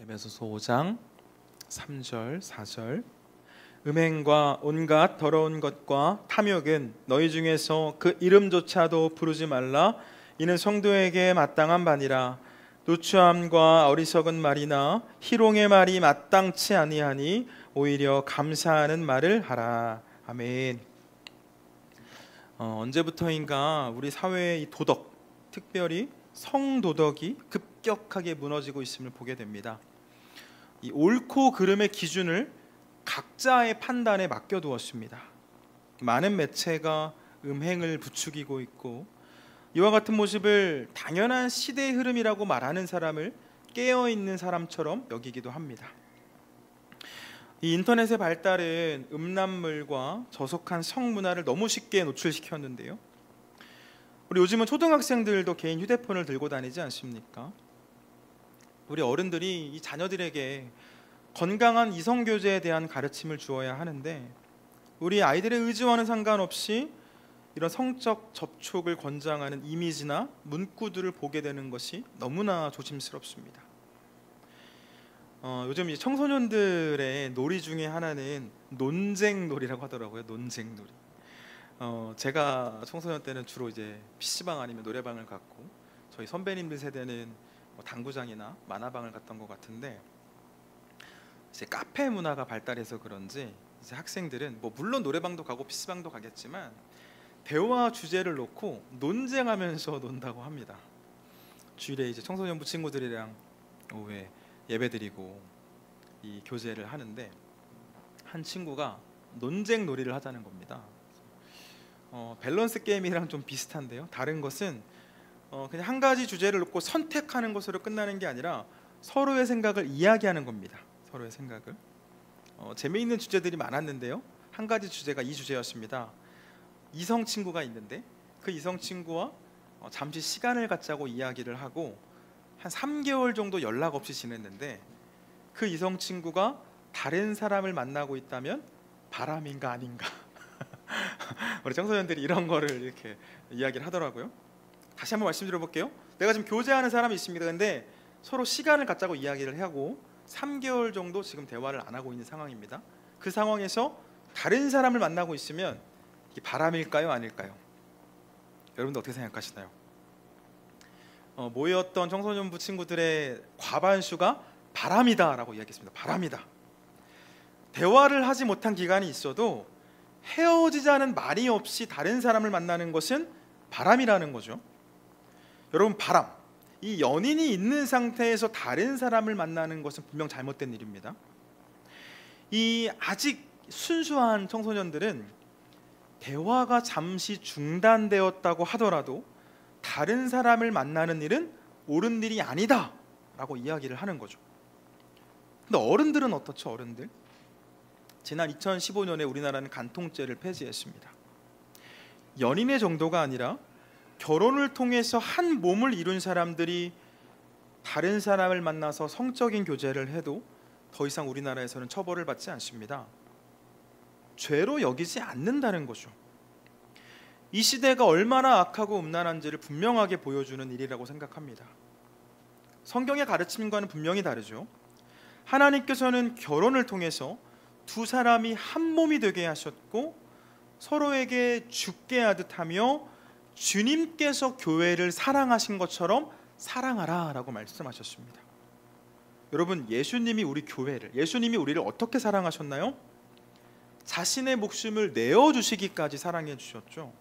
에베소서 5장 3절 4절 음행과 온갖 더러운 것과 탐욕은 너희 중에서 그 이름조차도 부르지 말라. 이는 성도에게 마땅한 바니라. 누추함과 어리석은 말이나 희롱의 말이 마땅치 아니하니 오히려 감사하는 말을 하라. 아멘. 언제부터인가 우리 사회의 이 도덕, 특별히 성도덕이 급격하게 무너지고 있음을 보게 됩니다. 이 옳고 그름의 기준을 각자의 판단에 맡겨두었습니다. 많은 매체가 음행을 부추기고 있고, 이와 같은 모습을 당연한 시대의 흐름이라고 말하는 사람을 깨어있는 사람처럼 여기기도 합니다. 이 인터넷의 발달은 음란물과 저속한 성문화를 너무 쉽게 노출시켰는데요, 우리 요즘은 초등학생들도 개인 휴대폰을 들고 다니지 않습니까? 우리 어른들이 이 자녀들에게 건강한 이성교제에 대한 가르침을 주어야 하는데, 우리 아이들의 의지와는 상관없이 이런 성적 접촉을 권장하는 이미지나 문구들을 보게 되는 것이 너무나 조심스럽습니다. 요즘 이 청소년들의 놀이 중에 하나는 논쟁놀이라고 하더라고요. 논쟁놀이. 제가 청소년 때는 주로 이제 PC방 아니면 노래방을 갔고, 저희 선배님들 세대는 당구장이나 만화방을 갔던 것 같은데, 이제 카페 문화가 발달해서 그런지 이제 학생들은 물론 노래방도 가고 PC방도 가겠지만 대화 주제를 놓고 논쟁하면서 논다고 합니다. 주일에 이제 청소년부 친구들이랑 오후에 예배드리고 이 교제를 하는데, 한 친구가 논쟁 놀이를 하자는 겁니다. 밸런스 게임이랑 좀 비슷한데요, 다른 것은 그냥 한 가지 주제를 놓고 선택하는 것으로 끝나는 게 아니라 서로의 생각을 이야기하는 겁니다. 서로의 생각을. 재미있는 주제들이 많았는데요, 한 가지 주제가 이 주제였습니다. 이성 친구가 있는데 그 이성 친구와 잠시 시간을 갖자고 이야기를 하고 한 3개월 정도 연락 없이 지냈는데, 그 이성 친구가 다른 사람을 만나고 있다면 바람인가 아닌가 우리 청소년들이 이런 거를 이렇게 이야기를 하더라고요. 다시 한번 말씀드려 볼게요. 내가 지금 교제하는 사람이 있습니다. 근데 서로 시간을 갖자고 이야기를 하고 3개월 정도 지금 대화를 안 하고 있는 상황입니다. 그 상황에서 다른 사람을 만나고 있으면 이게 바람일까요, 아닐까요? 여러분들 어떻게 생각하시나요? 모였던 청소년부 친구들의 과반수가 바람이다라고 이야기했습니다. 바람이다. 대화를 하지 못한 기간이 있어도 헤어지자는 말이 없이 다른 사람을 만나는 것은 바람이라는 거죠. 여러분, 바람, 이 연인이 있는 상태에서 다른 사람을 만나는 것은 분명 잘못된 일입니다. 이 아직 순수한 청소년들은 대화가 잠시 중단되었다고 하더라도 다른 사람을 만나는 일은 옳은 일이 아니다 라고 이야기를 하는 거죠. 근데 어른들은 어떻죠? 어른들, 지난 2015년에 우리나라는 간통죄를 폐지했습니다. 연인의 정도가 아니라 결혼을 통해서 한 몸을 이룬 사람들이 다른 사람을 만나서 성적인 교제를 해도 더 이상 우리나라에서는 처벌을 받지 않습니다. 죄로 여기지 않는다는 거죠. 이 시대가 얼마나 악하고 음란한지를 분명하게 보여주는 일이라고 생각합니다. 성경의 가르침과는 분명히 다르죠. 하나님께서는 결혼을 통해서 두 사람이 한 몸이 되게 하셨고 서로에게 죽게 하듯 하며 주님께서 교회를 사랑하신 것처럼 사랑하라 라고 말씀하셨습니다. 여러분, 예수님이 우리 교회를, 예수님이 우리를 어떻게 사랑하셨나요? 자신의 목숨을 내어주시기까지 사랑해 주셨죠.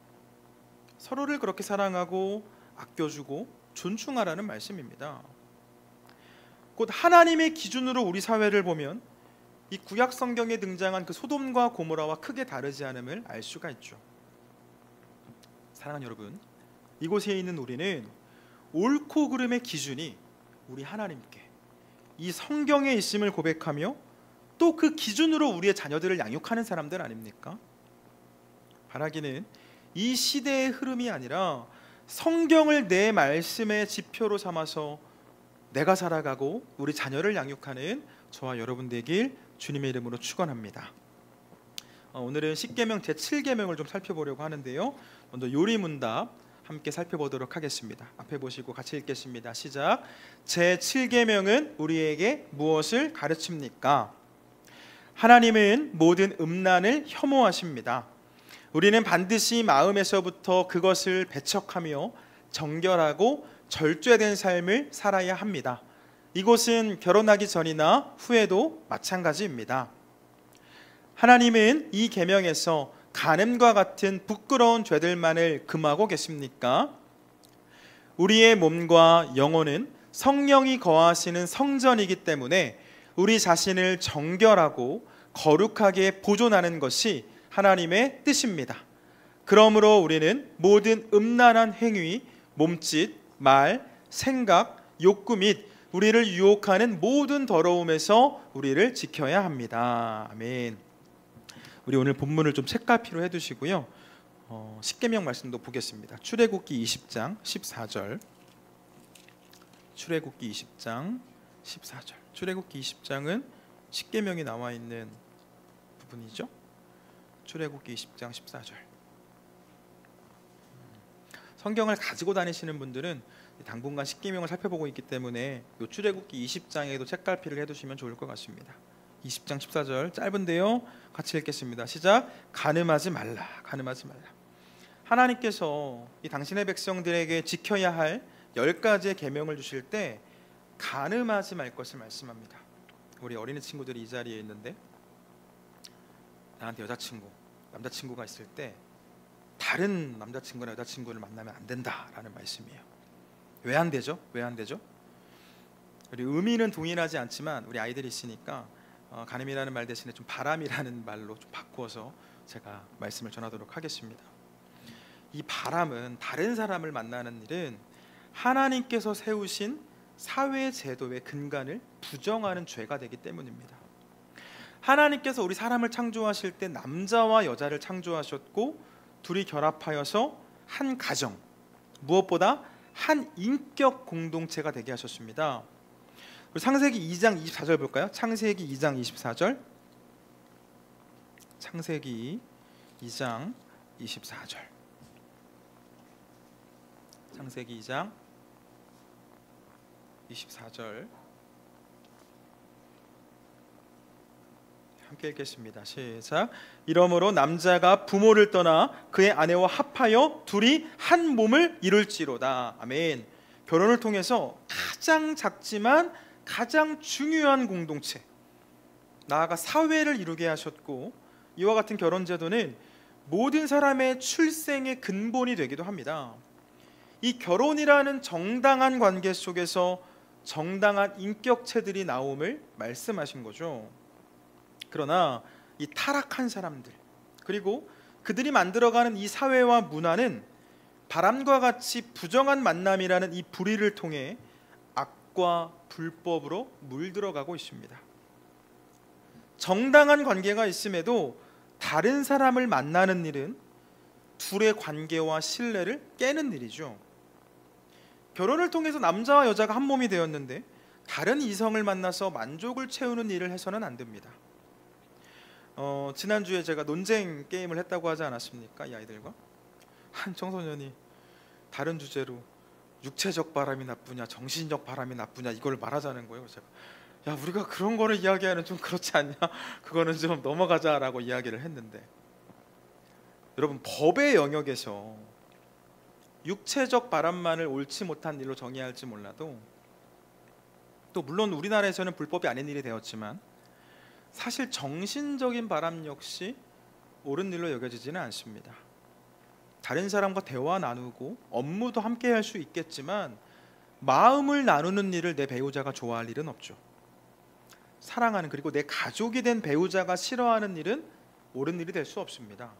서로를 그렇게 사랑하고 아껴주고 존중하라는 말씀입니다. 곧 하나님의 기준으로 우리 사회를 보면 이 구약 성경에 등장한 그 소돔과 고모라와 크게 다르지 않음을 알 수가 있죠. 사랑하는 여러분, 이곳에 있는 우리는 옳고 그름의 기준이 우리 하나님께, 이 성경에 있음을 고백하며 또 그 기준으로 우리의 자녀들을 양육하는 사람들 아닙니까? 바라기는 이 시대의 흐름이 아니라 성경을 내 말씀의 지표로 삼아서 내가 살아가고 우리 자녀를 양육하는 저와 여러분 되길 주님의 이름으로 축원합니다. 오늘은 십계명 제7계명을 좀 살펴보려고 하는데요, 먼저 요리문답 함께 살펴보도록 하겠습니다. 앞에 보시고 같이 읽겠습니다. 시작. 제7계명은 우리에게 무엇을 가르칩니까? 하나님은 모든 음란을 혐오하십니다. 우리는 반드시 마음에서부터 그것을 배척하며 정결하고 절제된 삶을 살아야 합니다. 이것은 결혼하기 전이나 후에도 마찬가지입니다. 하나님은 이 계명에서 간음과 같은 부끄러운 죄들만을 금하고 계십니까? 우리의 몸과 영혼은 성령이 거하시는 성전이기 때문에 우리 자신을 정결하고 거룩하게 보존하는 것이 하나님의 뜻입니다. 그러므로 우리는 모든 음란한 행위, 몸짓, 말, 생각, 욕구 및 우리를 유혹하는 모든 더러움에서 우리를 지켜야 합니다. 아멘. 우리 오늘 본문을 좀 책갈피로 해두시고요. 십계명 말씀도 보겠습니다. 출애굽기 20장 14절. 출애굽기 20장 14절. 출애굽기 20장은 십계명이 나와 있는 부분이죠. 출애굽기 20장 14절. 성경을 가지고 다니시는 분들은 당분간 십계명을 살펴보고 있기 때문에 이 출애굽기 20장에도 책갈피를 해두시면 좋을 것 같습니다. 20장 14절 짧은데요. 같이 읽겠습니다. 시작. 간음하지 말라. 간음하지 말라. 하나님께서 이 당신의 백성들에게 지켜야 할 10가지의 계명을 주실 때 간음하지 말 것을 말씀합니다. 우리 어린이 친구들이 이 자리에 있는데 나한테 여자친구, 남자친구가 있을 때 다른 남자친구나 여자친구를 만나면 안 된다라는 말씀이에요. 왜 안 되죠? 왜 안 되죠? 우리 의미는 동일하지 않지만 우리 아이들이 있으니까 간음이라는 말 대신에 좀 바람이라는 말로 좀 바꾸어서 제가 말씀을 전하도록 하겠습니다. 이 바람은 다른 사람을 만나는 일은 하나님께서 세우신 사회 제도의 근간을 부정하는 죄가 되기 때문입니다. 하나님께서 우리 사람을 창조하실 때 남자와 여자를 창조하셨고 둘이 결합하여서 한 가정, 무엇보다 한 인격 공동체가 되게 하셨습니다. 창세기 2장 24절 볼까요? 창세기 2장 24절. 창세기 2장 24절. 창세기 2장 24절 함께 읽겠습니다. 시작. 이러므로 남자가 부모를 떠나 그의 아내와 합하여 둘이 한 몸을 이룰지로다. 아멘. 결혼을 통해서 가장 작지만 가장 중요한 공동체, 나아가 사회를 이루게 하셨고, 이와 같은 결혼 제도는 모든 사람의 출생의 근본이 되기도 합니다. 이 결혼이라는 정당한 관계 속에서 정당한 인격체들이 나옴을 말씀하신 거죠. 그러나 이 타락한 사람들, 그리고 그들이 만들어가는 이 사회와 문화는 바람과 같이 부정한 만남이라는 이 불의를 통해 악과 불법으로 물들어가고 있습니다. 정당한 관계가 있음에도 다른 사람을 만나는 일은 둘의 관계와 신뢰를 깨는 일이죠. 결혼을 통해서 남자와 여자가 한 몸이 되었는데 다른 이성을 만나서 만족을 채우는 일을 해서는 안 됩니다. 지난주에 제가 논쟁 게임을 했다고 하지 않았습니까? 이 아이들과 한 청소년이 다른 주제로 육체적 바람이 나쁘냐 정신적 바람이 나쁘냐 이걸 말하자는 거예요. 제가 야, 우리가 그런 거를 이야기하는 좀 그렇지 않냐, 그거는 좀 넘어가자라고 이야기를 했는데, 여러분, 법의 영역에서 육체적 바람만을 옳지 못한 일로 정의할지 몰라도, 또 물론 우리나라에서는 불법이 아닌 일이 되었지만 사실 정신적인 바람 역시 옳은 일로 여겨지지는 않습니다. 다른 사람과 대화 나누고 업무도 함께 할 수 있겠지만 마음을 나누는 일을 내 배우자가 좋아할 일은 없죠. 사랑하는, 그리고 내 가족이 된 배우자가 싫어하는 일은 옳은 일이 될 수 없습니다.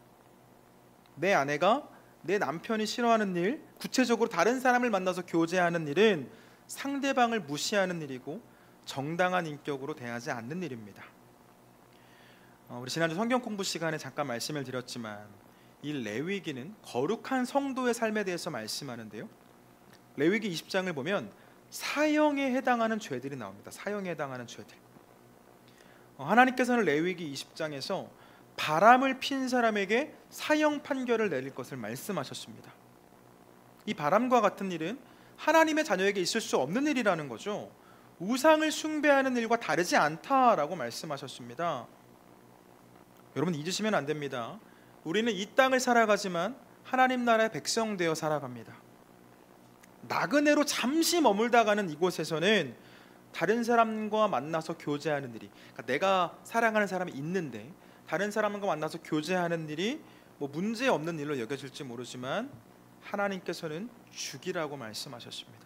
내 아내가 내 남편이 싫어하는 일, 구체적으로 다른 사람을 만나서 교제하는 일은 상대방을 무시하는 일이고 정당한 인격으로 대하지 않는 일입니다. 우리 지난주 성경 공부 시간에 잠깐 말씀을 드렸지만 이 레위기는 거룩한 성도의 삶에 대해서 말씀하는데요, 레위기 20장을 보면 사형에 해당하는 죄들이 나옵니다. 사형에 해당하는 죄들. 하나님께서는 레위기 20장에서 바람을 핀 사람에게 사형 판결을 내릴 것을 말씀하셨습니다. 이 바람과 같은 일은 하나님의 자녀에게 있을 수 없는 일이라는 거죠. 우상을 숭배하는 일과 다르지 않다라고 말씀하셨습니다. 여러분 잊으시면 안 됩니다. 우리는 이 땅을 살아가지만 하나님 나라의 백성 되어 살아갑니다. 나그네로 잠시 머물다가는 이곳에서는 다른 사람과 만나서 교제하는 일이, 그러니까 내가 사랑하는 사람이 있는데 다른 사람과 만나서 교제하는 일이 문제 없는 일로 여겨질지 모르지만 하나님께서는 죽이라고 말씀하셨습니다.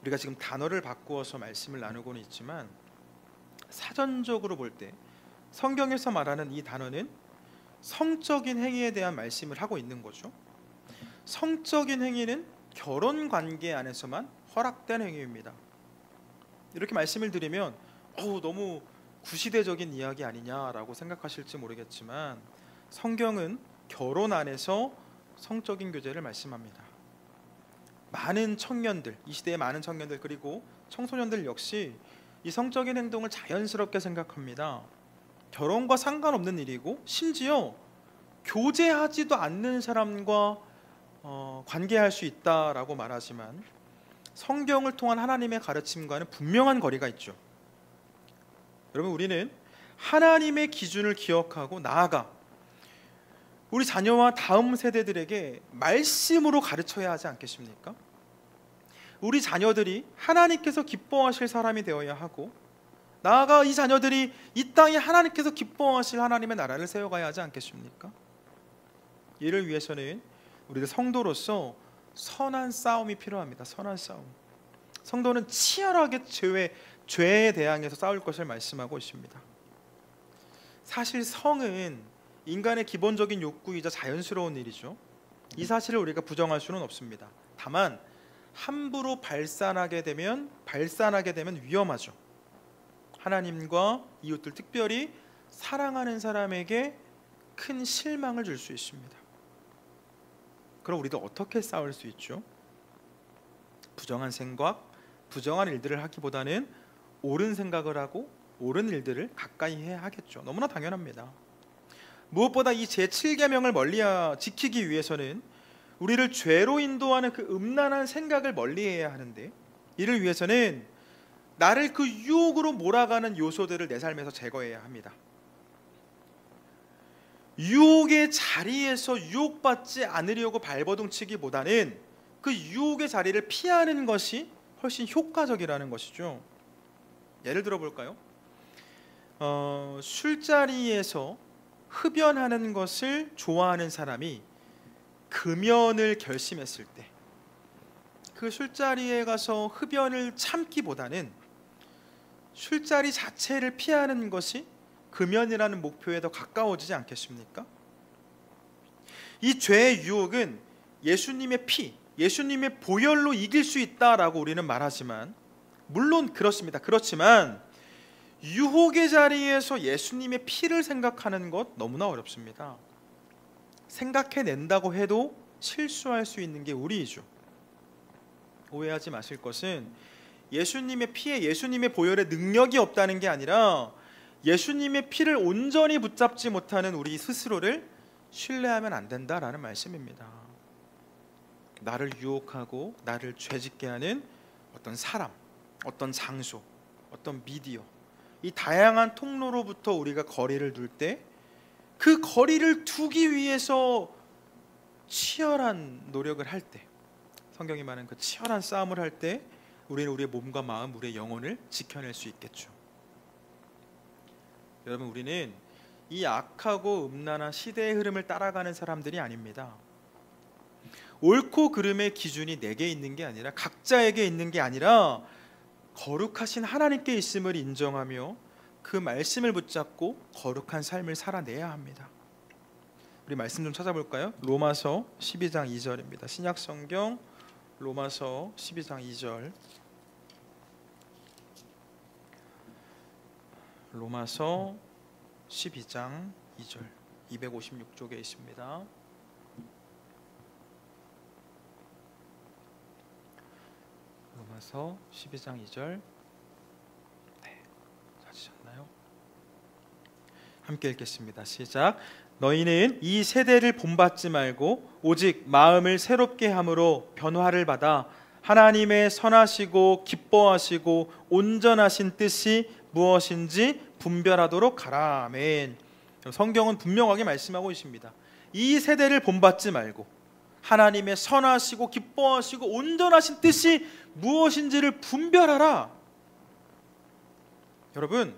우리가 지금 단어를 바꾸어서 말씀을 나누고는 있지만 사전적으로 볼 때 성경에서 말하는 이 단어는 성적인 행위에 대한 말씀을 하고 있는 거죠. 성적인 행위는 결혼 관계 안에서만 허락된 행위입니다. 이렇게 말씀을 드리면 너무 구시대적인 이야기 아니냐라고 생각하실지 모르겠지만 성경은 결혼 안에서 성적인 교제를 말씀합니다. 많은 청년들, 이 시대의 많은 청년들 그리고 청소년들 역시 이 성적인 행동을 자연스럽게 생각합니다. 결혼과 상관없는 일이고 심지어 교제하지도 않는 사람과 관계할 수 있다라고 말하지만 성경을 통한 하나님의 가르침과는 분명한 거리가 있죠. 여러분 우리는 하나님의 기준을 기억하고 나아가 우리 자녀와 다음 세대들에게 말씀으로 가르쳐야 하지 않겠습니까? 우리 자녀들이 하나님께서 기뻐하실 사람이 되어야 하고 나아가 이 자녀들이 이 땅에 하나님께서 기뻐하실 하나님의 나라를 세워가야 하지 않겠습니까? 이를 위해서는 우리들 성도로서 선한 싸움이 필요합니다. 선한 싸움. 성도는 치열하게 죄에 대항해서 싸울 것을 말씀하고 있습니다. 사실 성은 인간의 기본적인 욕구이자 자연스러운 일이죠. 이 사실을 우리가 부정할 수는 없습니다. 다만 함부로 발산하게 되면 위험하죠. 하나님과 이웃들, 특별히 사랑하는 사람에게 큰 실망을 줄 수 있습니다. 그럼 우리도 어떻게 싸울 수 있죠? 부정한 생각, 부정한 일들을 하기보다는 옳은 생각을 하고 옳은 일들을 가까이 해야 하겠죠. 너무나 당연합니다. 무엇보다 이 제7계명을 멀리 지키기 위해서는 우리를 죄로 인도하는 그 음란한 생각을 멀리해야 하는데, 이를 위해서는 나를 그 유혹으로 몰아가는 요소들을 내 삶에서 제거해야 합니다. 유혹의 자리에서 유혹받지 않으려고 발버둥치기보다는 그 유혹의 자리를 피하는 것이 훨씬 효과적이라는 것이죠. 예를 들어 볼까요? 술자리에서 흡연하는 것을 좋아하는 사람이 금연을 결심했을 때 그 술자리에 가서 흡연을 참기보다는 술자리 자체를 피하는 것이 금연이라는 목표에 더 가까워지지 않겠습니까? 이 죄의 유혹은 예수님의 피, 예수님의 보혈로 이길 수 있다라고 우리는 말하지만, 물론 그렇습니다. 그렇지만 유혹의 자리에서 예수님의 피를 생각하는 것 너무나 어렵습니다. 생각해낸다고 해도 실수할 수 있는 게 우리이죠. 오해하지 마실 것은 예수님의 피에 예수님의 보혈에 능력이 없다는 게 아니라 예수님의 피를 온전히 붙잡지 못하는 우리 스스로를 신뢰하면 안 된다라는 말씀입니다. 나를 유혹하고 나를 죄짓게 하는 어떤 사람, 어떤 장소, 어떤 미디어, 이 다양한 통로로부터 우리가 거리를 둘 때, 그 거리를 두기 위해서 치열한 노력을 할 때, 성경이 말하는 그 치열한 싸움을 할 때 우리는 우리의 몸과 마음, 우리의 영혼을 지켜낼 수 있겠죠. 여러분, 우리는 이 악하고 음란한 시대의 흐름을 따라가는 사람들이 아닙니다. 옳고 그름의 기준이 내게 있는 게 아니라, 각자에게 있는 게 아니라 거룩하신 하나님께 있음을 인정하며 그 말씀을 붙잡고 거룩한 삶을 살아내야 합니다. 우리 말씀 좀 찾아볼까요? 로마서 12장 2절입니다. 신약성경 로마서 12장 2절. 로마서 12장 2절 256쪽에 있습니다. 로마서 12장 2절. 네, 찾으셨나요? 함께 읽겠습니다. 시작. 너희는 이 세대를 본받지 말고 오직 마음을 새롭게 함으로 변화를 받아 하나님의 선하시고 기뻐하시고 온전하신 뜻이 무엇인지 분별하도록 하라. 아멘. 성경은 분명하게 말씀하고 있습니다. 이 세대를 본받지 말고 하나님의 선하시고 기뻐하시고 온전하신 뜻이 무엇인지를 분별하라. 여러분,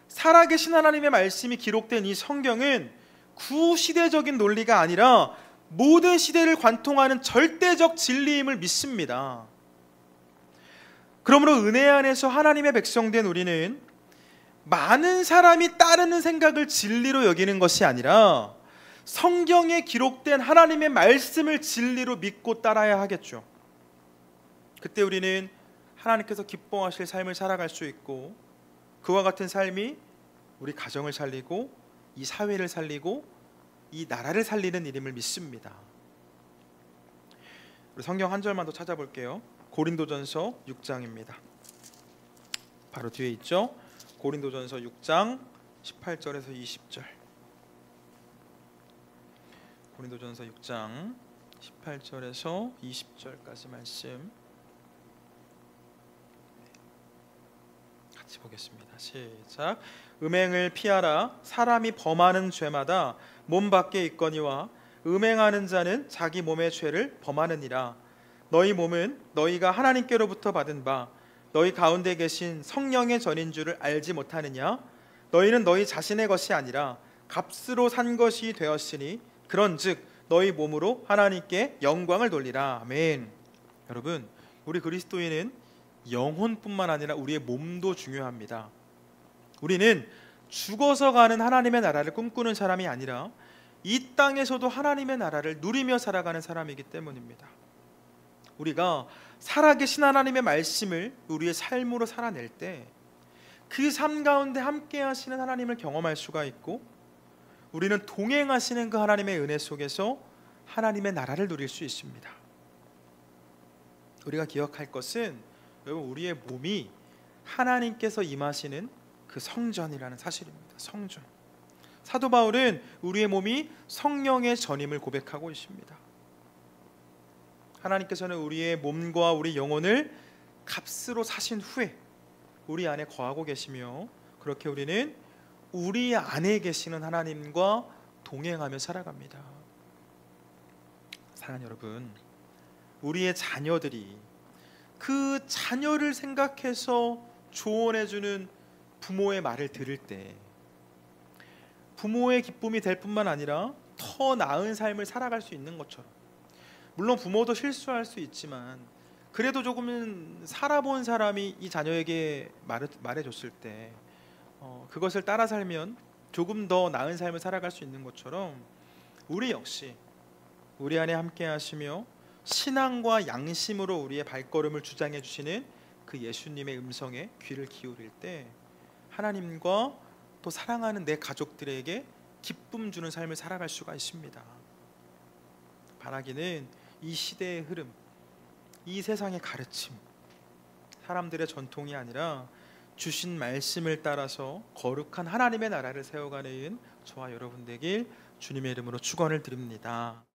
살아계신 하나님의 말씀이 기록된 이 성경은 구시대적인 논리가 아니라 모든 시대를 관통하는 절대적 진리임을 믿습니다. 그러므로 은혜 안에서 하나님의 백성된 우리는 많은 사람이 따르는 생각을 진리로 여기는 것이 아니라 성경에 기록된 하나님의 말씀을 진리로 믿고 따라야 하겠죠. 그때 우리는 하나님께서 기뻐하실 삶을 살아갈 수 있고, 그와 같은 삶이 우리 가정을 살리고 이 사회를 살리고 이 나라를 살리는 일임을 믿습니다. 우리 성경 한 절만 더 찾아볼게요. 고린도전서 6장입니다. 바로 뒤에 있죠. 고린도전서 6장 18절에서 20절. 고린도전서 6장 18절에서 20절까지 말씀 같이 보겠습니다. 시작. 음행을 피하라. 사람이 범하는 죄마다 몸 밖에 있거니와 음행하는 자는 자기 몸의 죄를 범하느니라. 너희 몸은 너희가 하나님께로부터 받은 바 너희 가운데 계신 성령의 전인 줄을 알지 못하느냐? 너희는 너희 자신의 것이 아니라 값으로 산 것이 되었으니 그런즉 너희 몸으로 하나님께 영광을 돌리라. 아멘. 여러분, 우리 그리스도인은 영혼뿐만 아니라 우리의 몸도 중요합니다. 우리는 죽어서 가는 하나님의 나라를 꿈꾸는 사람이 아니라 이 땅에서도 하나님의 나라를 누리며 살아가는 사람이기 때문입니다. 우리가 살아계신 하나님의 말씀을 우리의 삶으로 살아낼 때 그 삶 가운데 함께 하시는 하나님을 경험할 수가 있고, 우리는 동행하시는 그 하나님의 은혜 속에서 하나님의 나라를 누릴 수 있습니다. 우리가 기억할 것은 여러분, 우리의 몸이 하나님께서 임하시는 그 성전이라는 사실입니다. 성전. 사도 바울은 우리의 몸이 성령의 전임을 고백하고 있습니다. 하나님께서는 우리의 몸과 우리 영혼을 값으로 사신 후에 우리 안에 거하고 계시며, 그렇게 우리는 우리 안에 계시는 하나님과 동행하며 살아갑니다. 사랑하는 여러분, 우리의 자녀들이 그 자녀를 생각해서 조언해주는 부모의 말을 들을 때 부모의 기쁨이 될 뿐만 아니라 더 나은 삶을 살아갈 수 있는 것처럼, 물론 부모도 실수할 수 있지만 그래도 조금은 살아본 사람이 이 자녀에게 말해줬을 때 그것을 따라 살면 조금 더 나은 삶을 살아갈 수 있는 것처럼, 우리 역시 우리 안에 함께 하시며 신앙과 양심으로 우리의 발걸음을 주장해 주시는 그 예수님의 음성에 귀를 기울일 때 하나님과 또 사랑하는 내 가족들에게 기쁨 주는 삶을 살아갈 수가 있습니다. 바라기는 이 시대의 흐름, 이 세상의 가르침, 사람들의 전통이 아니라 주신 말씀을 따라서 거룩한 하나님의 나라를 세워가는 저와 여러분 되길 주님의 이름으로 축원을 드립니다.